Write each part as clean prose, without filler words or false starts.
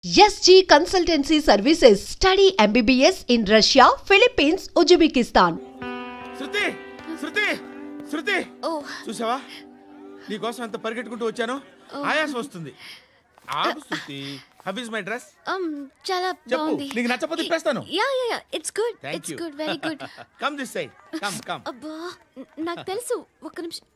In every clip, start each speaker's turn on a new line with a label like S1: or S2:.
S1: SG Consultancy Services. Study MBBS in Russia, Philippines, Uzbekistan.
S2: శృతి చూసావా నీకోసం అంత పరిగెట్టుకుంటూ వచ్చాను. ఆయాసం వస్తుంది. ఆగు Shruti. How is my dress?
S3: చాలా బాగుంది.
S2: నీకు నచ్చకపోతే తిప్పేస్తాను.
S3: Yeah it's good. It's good. Very good.
S2: Come this side. Come.
S3: అబ్బా నాకు తెలుసు. ఒక్క నిమిషం.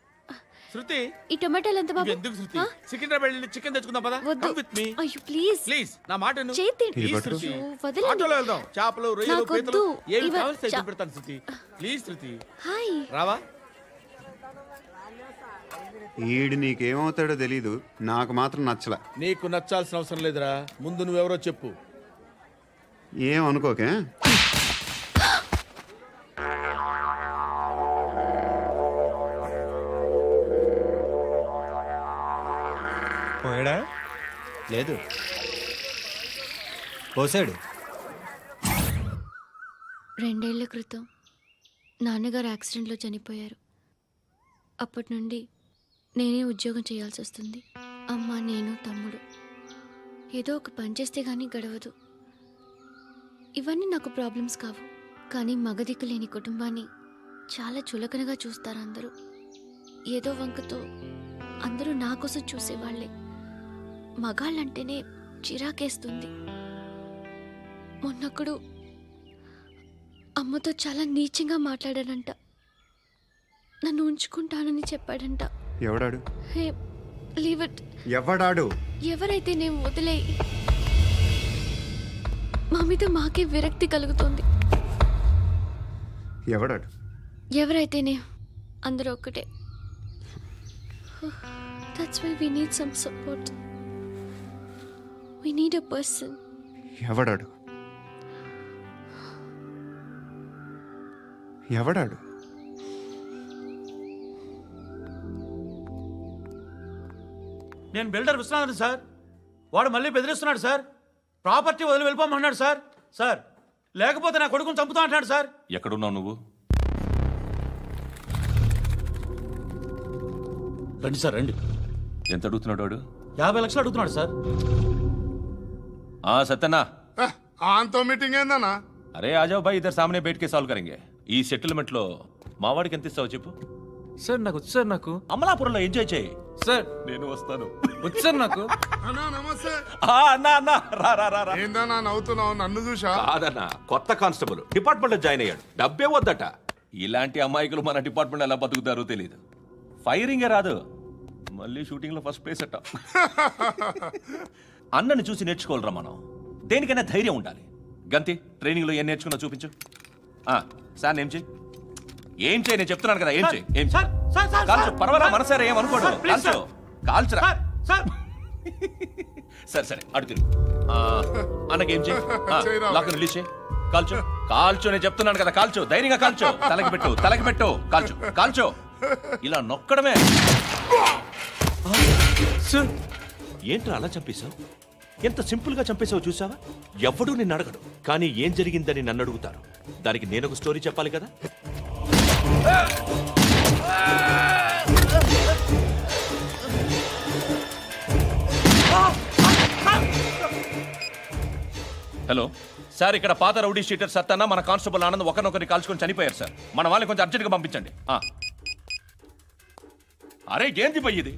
S2: శృతి
S3: ఈ టొమాటోలు ఎంత బాబు?
S2: ఎందుకు శృతి? సికింద్రాబాద్ వెళ్ళి చికెన్ తెచ్చుకుందాం పద. Come with me.
S3: అయ్యో ప్లీజ్
S2: నా మాట విను.
S3: చేతి
S2: శృతి.
S3: వదలండి.
S2: ఆటోలో వెళ్దాం. చేపలు, రొయ్యలు, పీతలు ఏమి కావాలో తెచ్చి పెడతాను శృతి. Please Shruti.
S3: హాయ్.
S2: రావా?
S4: ఈడు నీకేమవుతాడో తెలీదు, నాకు మాత్రం నచ్చలా.
S2: నీకు నచ్చాల్సిన అవసరం లేదురా. ముందు నువ్వెవరో చెప్పు.
S4: ఏమనుకోకే.
S5: పోయాడా? లేదు, పోసాడు.
S3: 2 ఏళ్ల క్రితం నాన్నగారు యాక్సిడెంట్లో చనిపోయారు. అప్పటి నుండి నేనే ఉద్యోగం చేయాల్సి వస్తుంది. అమ్మ, నేను, తమ్ముడు ఏదో ఒక పని చేస్తే కానీ గడవదు. ఇవన్నీ నాకు ప్రాబ్లమ్స్ కావు, కానీ మగదిక్కు లేని కుటుంబాన్ని చాలా చులకనగా చూస్తారు అందరూ. ఏదో వంకతో అందరూ నా కోసం చూసేవాళ్లే. మగాళ్ళంటేనే చిరాకేస్తుంది. మొన్నప్పుడు అమ్మతో చాలా నీచంగా మాట్లాడాడంట. నన్ను ఉంచుకుంటానని చెప్పాడంట.
S4: ఎవడాడు?
S3: Hey leave it.
S4: ఎవడాడు?
S3: ఎవరైతే నేను వదిలే. మా మీద మాకే విరక్తి కలుగుతుంది.
S4: ఎవడాడు?
S3: ఎవరైతేనే అందరూ ఒక్కటే. That's why we need some support. We need a person.
S4: ఎవడాడు? ఎవడాడు?
S6: నేను బిల్డర్ విశ్వనాథన్ సార్. వాడు మళ్ళీ బెదిరిస్తున్నాడు సార్. ప్రాపర్టీ వదిలి వెళ్ళిపోమన్నాడు సార్. సార్ లేకపోతే నా కొడుకుని చంపుతా అంటున్నాడు సార్.
S7: ఎక్కడున్నావు నువ్వు?
S6: రండి సార్ రండి.
S7: ఎంత అడుగుతున్నాడు వాడు?
S6: 50 లక్షలు అడుగుతున్నాడు సార్.
S7: సత్యన్నా,
S8: ఆంతో మీటింగ్ ఏందన్నా?
S7: అరే ఆజావ్ భాయ్, ఇద్దరు సామనే బయటకే సాల్వ్ కరెంగే. ఈ సెటిల్మెంట్ లో మా వాడికి ఎంత ఇస్తావు చెప్పు.
S6: సార్ నాకు వచ్చు సార్. నాకు
S7: అమలాపురంలో ఎంజాయ్ చేయి
S6: సార్.
S7: నేను వస్తాను.
S6: వచ్చు సార్ నాకు.
S8: అన్నా నమస్తే.
S7: అన్నా రా రా రా.
S8: ఏందన్నా నవ్వుతున్నావు? నన్ను చూసా?
S7: కాదన్నా, కొత్త కానిస్టేబుల్ డిపార్ట్మెంట్ లో జాయిన్ అయ్యాడు. డబ్బే వద్దట. ఇలాంటి అమాయకులు మన డిపార్ట్మెంట్ ఎలా బతుకుతారో తెలియదు. ఫైరింగే రాదు, మళ్ళీ షూటింగ్ లో ఫస్ట్ ప్లేస్ అట్ట. అన్నని చూసి నేర్చుకోవాలరా మనం. దేనికైనా ధైర్యం ఉండాలి. గంతి, ట్రైనింగ్ లో ఏం నేర్చుకున్నా చూపించు. సార్ ఏం చేయి, ఏం చేయి నేను చెప్తున్నాను కదా. ఏం చేయి, ఏం కాల్చు. పర్వాలా, మనసారా ఏం అనుకోడు. కాల్చు, కాల్చురా. సరే అడు తిరుగు. అన్నకేం చేయి, లాక్ రిలీజ్ చేయి. కాల్చు కాల్చు నేను చెప్తున్నాను కదా. కాల్చు, ధైర్యంగా కాల్చు. తలకి పెట్టు. కాల్చు. ఇలా నొక్కడమే. ఏంట్రా అలా చంపేశావు? ఎంత సింపుల్ గా చంపేశావు చూసావా? ఎవడూ నిన్ను అడగడు, కానీ ఏం జరిగిందని నన్ను అడుగుతారు. దానికి నేను ఒక స్టోరీ చెప్పాలి కదా. హలో సార్, ఇక్కడ పాత రౌడీ షీటర్ సత్తన్న, మన కానిస్టేబుల్ ఆనంద్ ఒకరినొకరిని కాల్చుకొని చనిపోయారు సార్. మన వాళ్ళని కొంచెం అర్జెంట్గా పంపించండి. అరే ఏంది పోయి ఇది?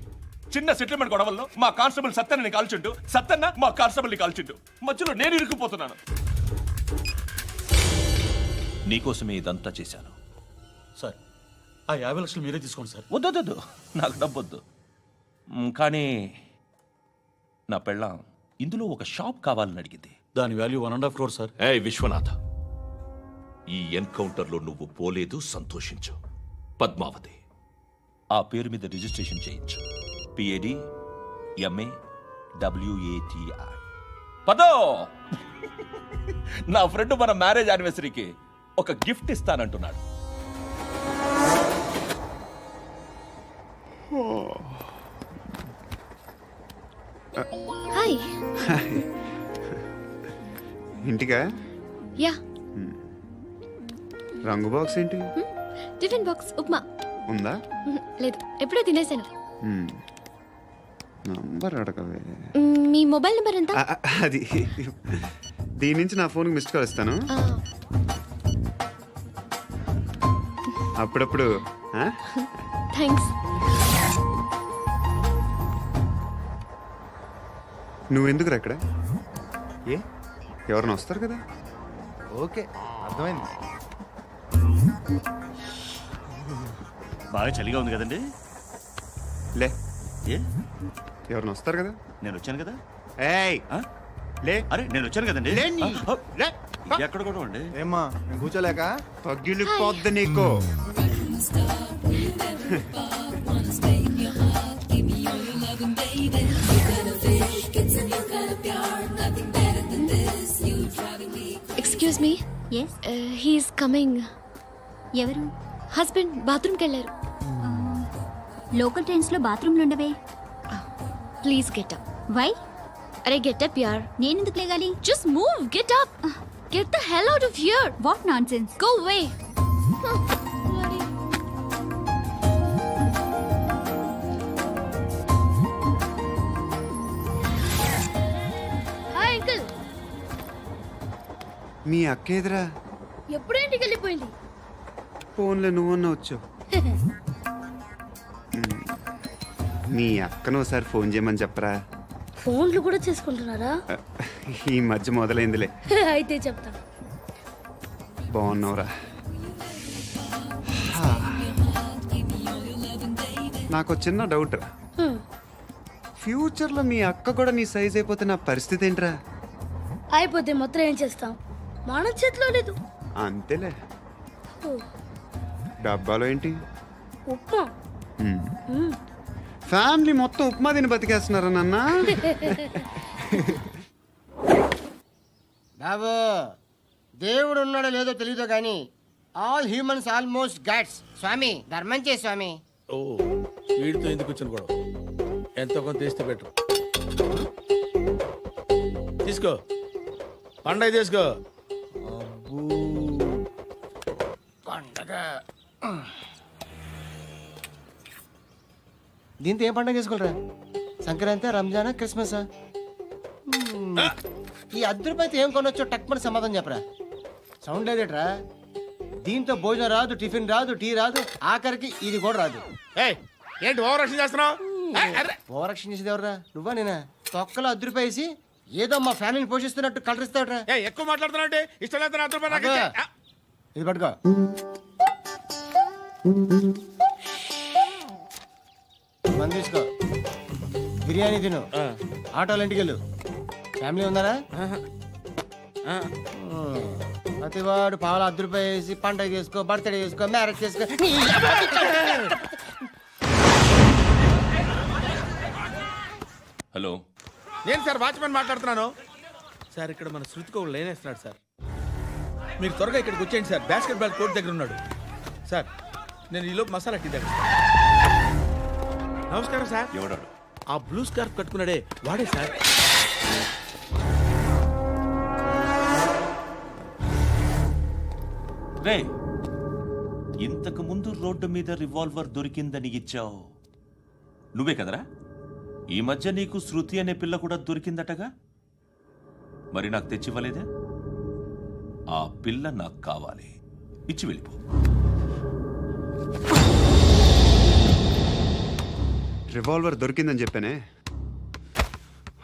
S7: చిన్న సెటిల్మెంట్ గొడవల్లో మా కానిస్టేబుల్ సత్తన్నని కాల్చుంటూ, సత్తన్న మా కానిస్టేబుల్ని కాల్చుంటూ, మధ్యలో నేను ఇరుక్కుపోతున్నాను. నీకోసమే ఇదంతా చేశాను
S6: సార్. ఆ 50 లక్షలు మీరే తీసుకోండి సార్.
S7: వద్దొద్దు, నాకు డబ్బొద్దు. కానీ నా పెళ్ళాం ఇందులో ఒక షాప్ కావాలని అడిగింది.
S6: దాని వాల్యూ 1.5 crore సార్.
S7: విశ్వనాథ్, ఈ ఎన్కౌంటర్లో నువ్వు పోలేదు, సంతోషించు. పద్మావతి ఆ పేరు మీద రిజిస్ట్రేషన్ చేయించు. PADMAWATI. పదో, నా ఫ్రెండ్ మన మ్యారేజ్ యానివర్సరీకి ఒక గిఫ్ట్ ఇస్తానంటున్నాడు.
S3: హాయ్.
S4: ఇంటికా?
S3: యా.
S4: రంగు బాక్స్ ఏంటి?
S3: టిఫిన్ బాక్స్ ఉప్మా
S4: ఉందా?
S3: లేదు, ఎప్పుడో తినేసాను.
S4: నంబర్ అడగవే.
S3: మీ మొబైల్ నెంబర్ ఎంత?
S4: అది దీని నుంచి నా ఫోన్కి మిస్డ్ కాల్ ఇస్తాను. అప్పుడప్పుడు.
S3: థ్యాంక్స్.
S4: నువ్వెందుకురా ఇక్కడ? ఏ ఎవరైనా వస్తారు కదా.
S5: ఓకే, అర్థమైంది.
S9: బాగా చలిగా ఉంది కదండి.
S4: లే,
S9: ఏ
S4: ఎవరైనా వస్తారు కదా.
S9: నేను వచ్చాను కదా.
S4: ఏయ్ లే.
S9: అరే నేను వచ్చాను కదండి. ఎక్కడ కూడా అండి.
S5: ఏమ్మా కూర్చోలేక
S4: పగిలిపోద్ది నీకు.
S3: Excuse me.
S10: Yes,
S3: he's coming.
S10: ఎవరు?
S3: హస్బెండ్ బాత్రూమ్కి వెళ్ళారు.
S10: లోకల్ ట్రైన్స్ లో బాత్రూమ్లు ఉండవే.
S3: Please get up.
S10: వై?
S3: అరే గెట్ అప్ యార్.
S10: నేనెందుకు లేగాలి?
S3: Just move, get up. Get the hell out of here.
S10: What nonsense.
S3: Go away. Hi uncle.
S4: మీ అక్క ఎదురా?
S3: ఎప్పుడు ఇంటికి వెళ్ళిపోయింది.
S4: ఫోన్లో నువ్వన్నా వచ్చావు. మీ అక్కను ఒకసారి ఫోన్ చేయమని చెప్పరా.
S3: ఫోన్లు కూడా చేసుకుంటున్నారా?
S4: ఈ మధ్య మొదలైందిలే.
S3: అయితే చెప్తా.
S4: బాగున్నావురా. నాకు చిన్న డౌట్ రా. ఫ్యూచర్లో మీ అక్క కూడా నీ సైజ్ అయిపోతే నా పరిస్థితి ఏంట్రా?
S3: అయిపోతే మొత్తం ఏం చేస్తాం, మన చేతిలో లేదు.
S4: అంతేలే. డబ్బాలో ఏంటి?
S3: ఉప్మా.
S4: ఫ్యామిలీ మొత్తం ఉప్మా తిని బతికేస్తున్నారా నాన్న?
S11: బాబు, దేవుడు ఉన్నాడో లేదో తెలియదు కానీ ఆల్ హ్యూమన్స్ ఆల్మోస్ట్ గాడ్స్. స్వామి ధర్మం చే స్వామి.
S2: ఓ వీడితో ఎందుకు కూర్చొని కూడా ఎంతో కొంత తీస్తే బెటర్. తీసుకో, పండగ తీసుకో.
S11: పండగ దీంతో ఏం పండగ చేసుకోలేరా? సంక్రాంతి, రంజానా, క్రిస్మసా? ఈ ₹10 ఏం కొనొచ్చో టక్మని సమాధానం చెప్పరా. సౌండ్ లేదేట్రా? దీంతో భోజనం రాదు, టిఫిన్ రాదు, టీ రాదు, ఆఖరికి ఇది కూడా రాదు.
S2: ఏంటి ఓవర్ రక్షణ చేస్తున్నావు?
S11: ఓవర్ రక్షణ చేసేది ఎవరా? నువ్వా నేనా? తొక్కలో ₹10 వేసి ఏదో మా ఫ్యామిలీని పోషిస్తున్నట్టు కలరిస్తాడ్రా.
S2: ఎక్కువ మాట్లాడుతున్నా. ఇష్టం లేదు.
S11: ఇది పట్టుకో. మంది తీసుకో, బిర్యానీ తిను, ఆటోలు ఇంటికి వెళ్ళు. ఫ్యామిలీ ఉన్నారా? ప్రతివాడు పావులు ₹10 వేసి పండగ చేసుకో, బర్త్డే చేసుకో, మ్యారేజ్ చేసుకో.
S7: హలో,
S2: నేను సార్ వాచ్మెన్ మాట్లాడుతున్నాను. సార్ ఇక్కడ మన శృతికి ఒక లైన్ వేస్తున్నాడు సార్. మీరు త్వరగా ఇక్కడికి వచ్చేయండి సార్. బాస్కెట్ బాల్ కోర్ట్ దగ్గర ఉన్నాడు సార్. నేను ఈలోపు మసాలా టీ దగ్గర. నమస్కారం సార్.
S7: ఎవడాడు?
S2: ఆ బ్లూ స్కార్ఫ్ కట్టుకున్నాడే వాడే సార్.
S7: రే, ఇంతకు ముందు రోడ్డు మీద రివాల్వర్ దొరికిందని ఇచ్చావు నువ్వే కదరా? ఈ మధ్య నీకు శృతి అనే పిల్ల కూడా దొరికిందటగా? మరి నాకు తెచ్చివ్వలేదే? ఆ పిల్ల నాకు కావాలి, ఇచ్చి వెళ్ళిపో.
S4: రివాల్వర్ దొరికిందని చెప్పానే,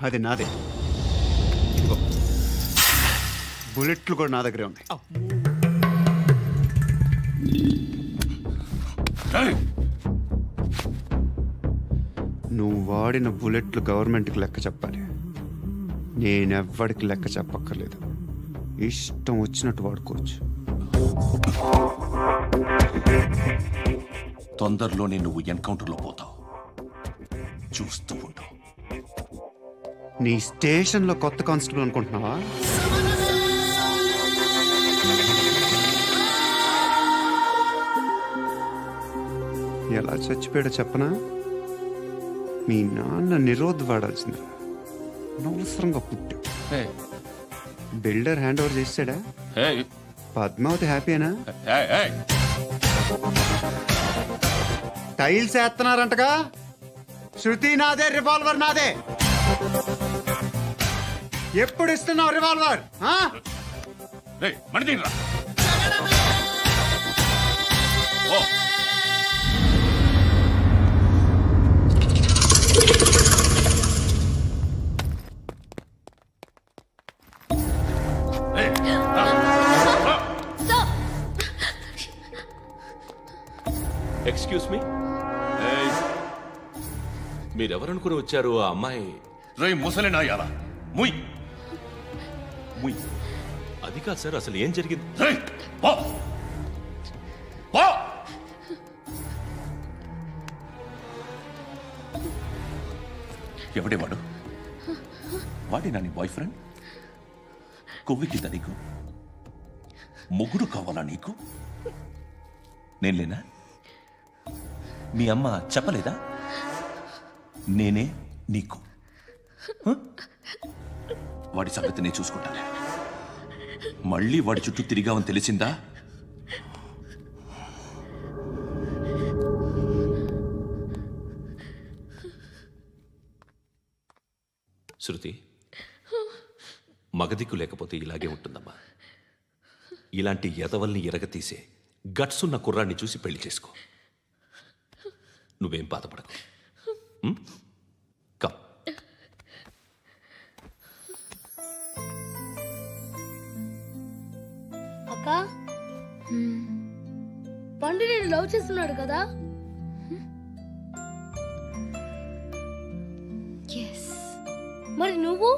S4: అది నాదే. బుల్లెట్లు కూడా నా దగ్గరే ఉన్నాయి. నువ్వు వాడిన బుల్లెట్లు గవర్నమెంట్కి లెక్క చెప్పాలి. నేనెవ్వడికి లెక్క చెప్పక్కర్లేదు. ఇష్టం వచ్చినట్టు వాడుకోవచ్చు.
S7: తొందరలోనే నువ్వు ఎన్కౌంటర్లో పోతావు, చూస్తూ ఉండు.
S4: నీ స్టేషన్లో కొత్త కానిస్టేబుల్ అనుకుంటున్నావా? ఎలా చచ్చిపోయాడో చెప్పనా? మీ నాన్న నిరోధ్ వాడాల్సింది. అనవసరంగా పుట్టావు. బిల్డర్ హ్యాండ్ ఓవర్ చేసాడా? పద్మావతి హ్యాపీనా? టైల్స్ వేస్తున్నారంటగా? శృతి నాదే, రివాల్వర్ నాదే. ఎప్పుడు ఇస్తున్నావు రివాల్వర్?
S7: ఎక్స్క్యూజ్ మీ, మీరెవరనుకుని వచ్చారు? ఆ అమ్మాయి
S9: రే ముసలి నాయాల ముయ్
S7: ముయ్. అది కాదు సార్, అసలు ఏం జరిగింది?
S9: ఎవడే వాడు? వాడేనా నీ బాయ్ ఫ్రెండ్? కొవ్వికింద నీకు? మొగుడు కావాలా నీకు? నేను లేనా? మీ అమ్మ చెప్పలేదా నేనే నీకు? వాడి సంగతి నేను చూసుకుంటాను. మళ్ళీ వాడి చుట్టూ తిరిగావని తెలిసిందా?
S7: శృతి, మగదిక్కు లేకపోతే ఇలాగే ఉంటుందమ్మా. ఇలాంటి ఎదవల్ని ఎరగతీసే గట్స్ ఉన్న కుర్రాన్ని చూసి పెళ్లి చేసుకో. నువ్వేం బాధపడకు. కమ్.
S12: అక్క, పండు నేను లవ్ చేస్తున్నాడు కదా? మరి నువ్వు?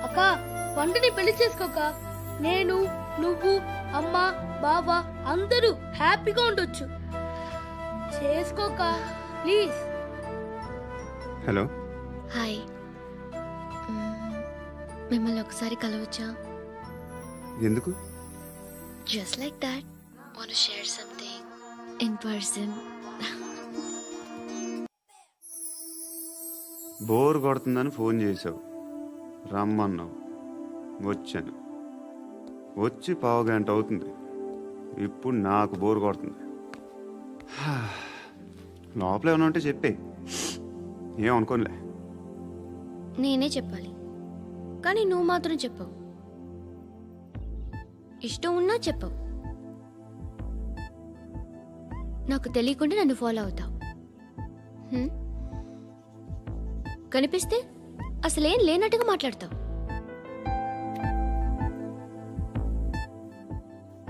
S12: అక్క, పండుని పెళ్లి చేసుకోక నేను, నువ్వు, అమ్మ, బావ అందరూ హ్యాపీగా ఉండొచ్చు. చేసుకోక ప్లీజ్.
S4: హలో.
S3: హాయ్. మిమ్మల్ని ఒకసారి కలవచ్చా?
S4: ఎందుకు?
S3: Just like that. Want to share something in person.
S4: Bore కొడుతుందని ఫోన్ చేసావు, రమ్మన్నావు, వచ్చాను. వచ్చి పావు గంట అవుతుంది. ఇప్పుడు నాకు బోర్ కొడుతుంది. లోపల ఏమన్నా ఉంటే చెప్పే, ఏమనుకోనిలే.
S3: నేనే చెప్పాలి, కానీ నువ్వు మాత్రం చెప్పవు. ఇష్టం ఉన్నా చెప్పవు. నాకు తెలియకుండా నన్ను ఫాలో అవుతావు. కనిపిస్తే అసలేం లేనట్టుగా మాట్లాడతావు.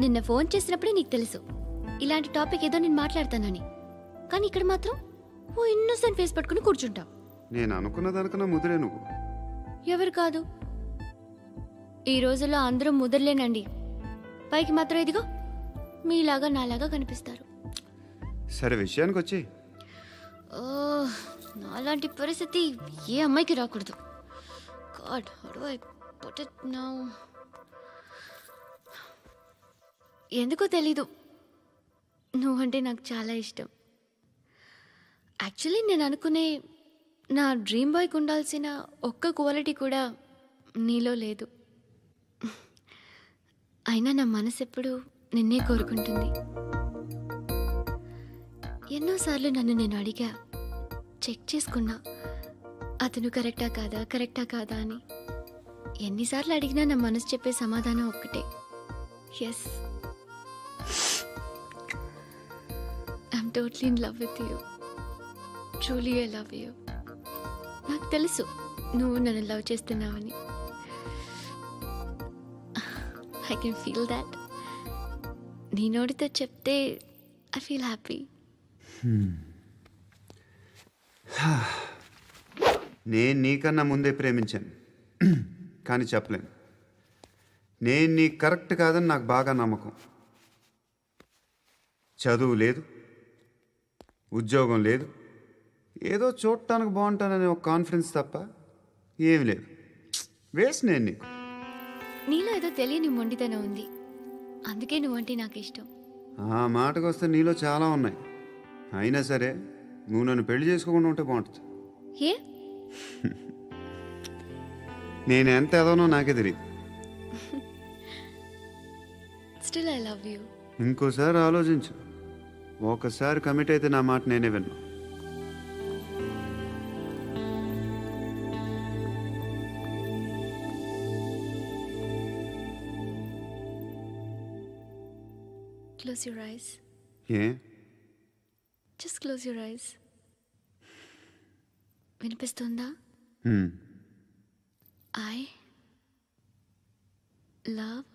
S3: నిన్న ఫోన్ చేసినప్పుడే నీకు తెలుసు ఇలాంటి టాపిక్ ఏదో నేను మాట్లాడతానని. కానీ ఇక్కడ మాత్రం ఓ ఇన్నోసెంట్ ఫేస్ పట్టుకుని కూర్చుంటావు.
S4: నేను అనుకున్న దానికన్నా ముదిరే నువ్వు.
S3: ఎవరు కాదు, ఈ రోజుల్లో అందరూ ముదరలేనండి. పైకి మాత్రం ఇదిగో మీలాగా నాలాగా కనిపిస్తారు.
S4: సరే విషయానికి వచ్చి.
S3: నాలాంటి పరిస్థితి ఏ అమ్మాయికి రాకూడదు. God, how do I put it now? ఎందుకో తెలీదు, నువ్వంటే నాకు చాలా ఇష్టం. యాక్చువల్లీ నేను అనుకునే నా డ్రీమ్ బాయ్కి ఉండాల్సిన ఒక్క క్వాలిటీ కూడా నీలో లేదు. అయినా నా మనసు ఎప్పుడు నిన్నే కోరుకుంటుంది. ఎన్నోసార్లు నన్ను నేను అడిగా, చెక్ చేసుకున్నా అతను కరెక్టా కాదా అని. ఎన్నిసార్లు అడిగినా నా మనసు చెప్పే సమాధానం ఒక్కటే, yes, I'm totally in love with you. Truly I love you. నాకు తెలుసు నువ్వు నన్ను లవ్ చేస్తున్నావని. I can feel that. నీ నోటితో చెప్తే ఐ ఫీల్ హ్యాపీ.
S4: నేను నీకన్నా ముందే ప్రేమించాను, కానీ చెప్పలేను. నేను నీకు కరెక్ట్ కాదని నాకు బాగా నమ్మకం. చదువు లేదు, ఉద్యోగం లేదు, ఏదో చూడటానికి బాగుంటాననే ఒక కాన్ఫిడెన్స్ తప్ప ఏమి లేదు. వేస్ట్ నేను నీకు.
S3: నీలో ఏదో తెలియని మొండితనం ఉంది, అందుకే నువ్వంటే నాకు ఇష్టం.
S4: ఆ మాటకు వస్తే నీలో చాలా ఉన్నాయి. అయినా సరే నువ్వు నన్ను పెళ్లి చేసుకోకుండా ఉంటే బాగుంటుంది.
S3: ఏ?
S4: నేను ఎంత ఎదవనో నాకే తెలియదు.
S3: Still I love you.
S4: ఇంకోసారి ఆలోచించు. ఒకసారి కమిట్ అయితే నా మాట నేనే విన్నా.
S3: Close your eyes.
S4: A
S3: Just close your eyes. వినిపిస్తుందా? I love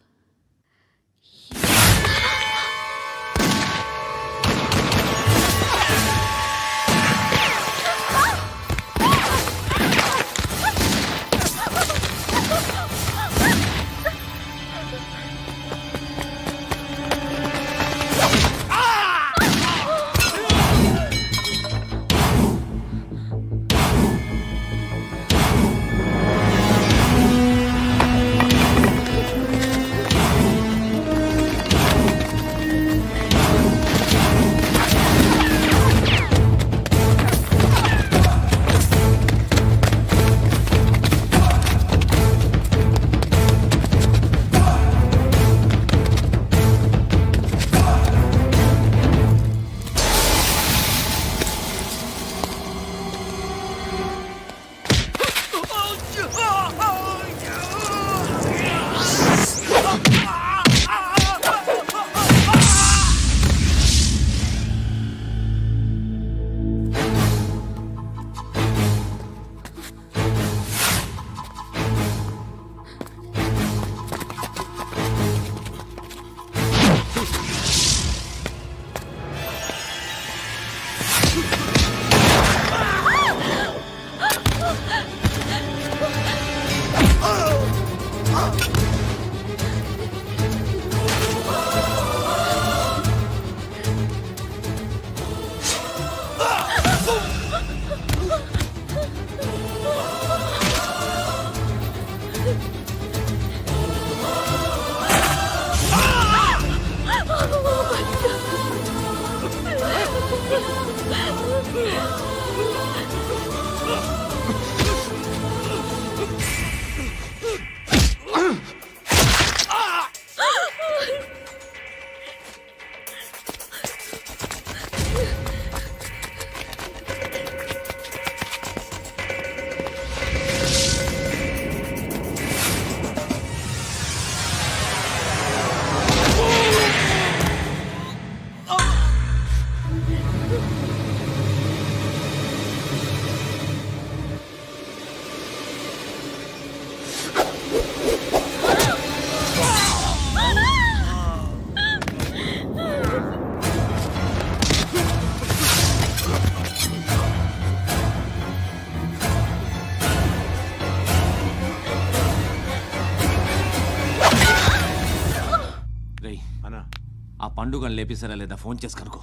S13: పండుగను లేపేసారా లేదా ఫోన్ చేసి కనుకో.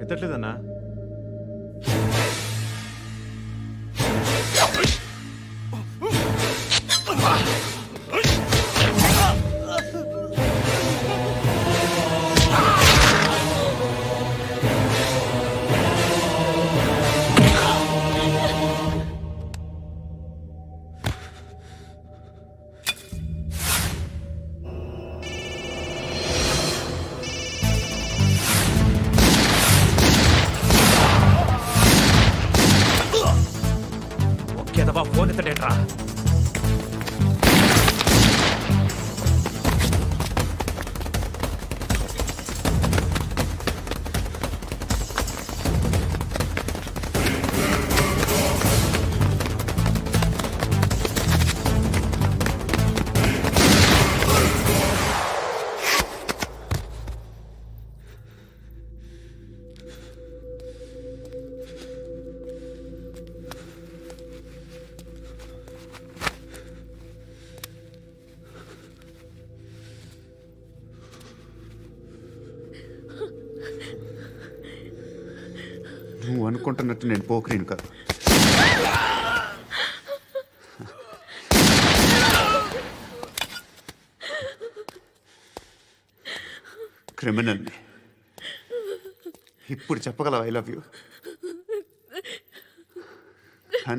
S5: ఎత్తట్లేదన్నా.
S13: ఫోన్ ఎత్తడేట్రా?
S4: నువ్వు అనుకుంటున్నట్టు నేను పోకరీని కాదు. క్రిమినల్ని. ఇప్పుడు చెప్పగలవు ఐ లవ్ యూ.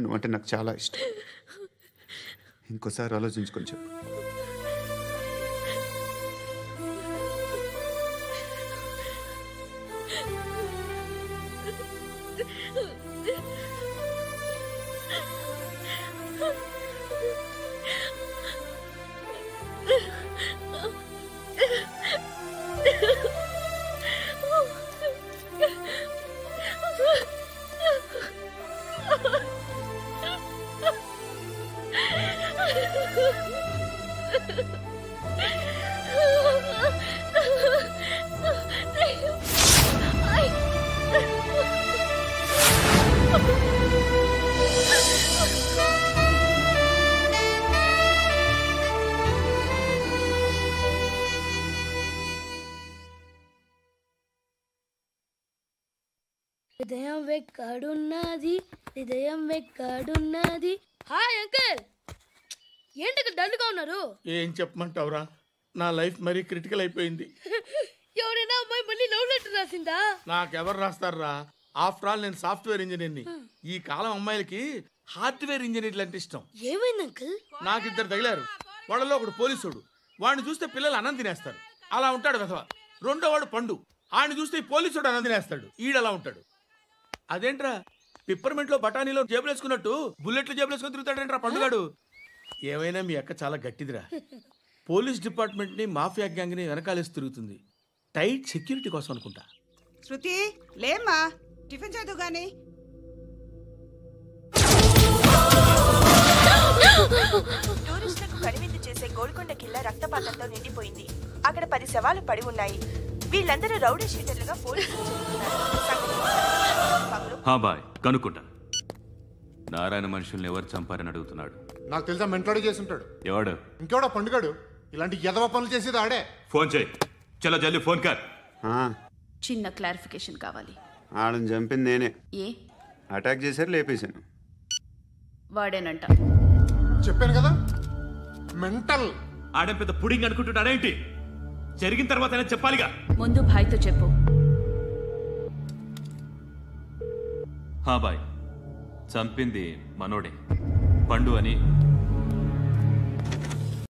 S4: నువ్వు అంటే నాకు చాలా ఇష్టం. ఇంకోసారి ఆలోచించుకొని చెప్పు.
S12: హృదయం వెక్కడున్నది, హృదయం వెక్కడున్నది. హాయ్ అంకుల్, ఏంటి డల్గా ఉన్నారు?
S2: ఏం చెప్పమంటావురా, నా లైఫ్ మరీ క్రిటికల్ అయిపోయింది.
S12: ఎవరైనా అమ్మాయి మళ్ళీ లవ్ లెటర్ రాసిందా?
S2: నాకెవరు రాస్తారా? ఆఫ్టర్ ఆల్ నేను సాఫ్ట్వేర్ ఇంజనీర్ని. ఈ కాలం అమ్మాయిలకి హార్డ్వేర్ ఇంజనీర్లు అంటే ఇష్టం.
S12: ఏమైంది అంకుల్?
S2: నాకు ఇద్దరు తగిలారు. వాళ్ళలో ఒకడు పోలీసుడు, వాడిని చూస్తే పిల్లలు అన్నం తినేస్తారు, అలా ఉంటాడు వెధవ. రెండో వాడు పండు, ఆయన చూస్తే ఈ పోలీసుడు అన్నం తినేస్తాడు, ఈడలా ఉంటాడు. అదేంట్రా పిప్పర్మెంట్ లో బఠానీలో జేబులు వేసుకున్నట్టు బుల్లెట్లు జేబులు వేసుకుని తిరుగుతాడేంట్రా పండుగాడు. ఏమైనా మీ అక్క చాలా గట్టిదిరా. పోలీస్ డిపార్ట్మెంట్ ని మాఫియా గ్యాంగ్ ని వెనకాలేసి తిరుగుతుంది. టైట్ సెక్యూరిటీ కోసం అనుకుంటా.
S14: శృతి లేమ్మా, టిఫిన్ చేద్దు గాని.
S15: టూరిస్టులకు కనువిందు చేసే గోల్కొండ కిల్లా రక్తపాతంతో నిండిపోయింది. అక్కడ 10 శవాలు పడి ఉన్నాయి. వీళ్ళందరూ రౌడీ షీటర్లుగా పోలీసులు
S13: బాయ్ కనుక్కుంటా. నారాయణ మనుషుల్ని ఎవరు చంపారని అడుగుతున్నాడు.
S8: నాకు తెలుసా మెంట్లాడి చేసి ఉంటాడు.
S13: ఎవడు?
S8: ఇంకెవడో పండుగాడు. ఇలాంటి ఎదవ పనులు చేసేది ఆడే.
S13: ఫోన్ చేయి. చలో జల్దీ ఫోన్ కర్.
S16: చిన్న క్లారిఫికేషన్ కావాలి.
S4: ఆడని చంపింది నేనే.
S16: ఏ
S4: అటాక్ చేశారు, లేపేశాను.
S16: వాడేనంట.
S8: చెప్పాను కదా మెంటల్.
S13: ఆడే పెద్ద పుడింగ్ అనుకుంటున్నాడేంటి? జరిగిన తర్వాత చెప్పాలిగా.
S16: ముందు భాయ్తో చెప్పు.
S13: బాయ్ చంపింది మనోడే, పండు అని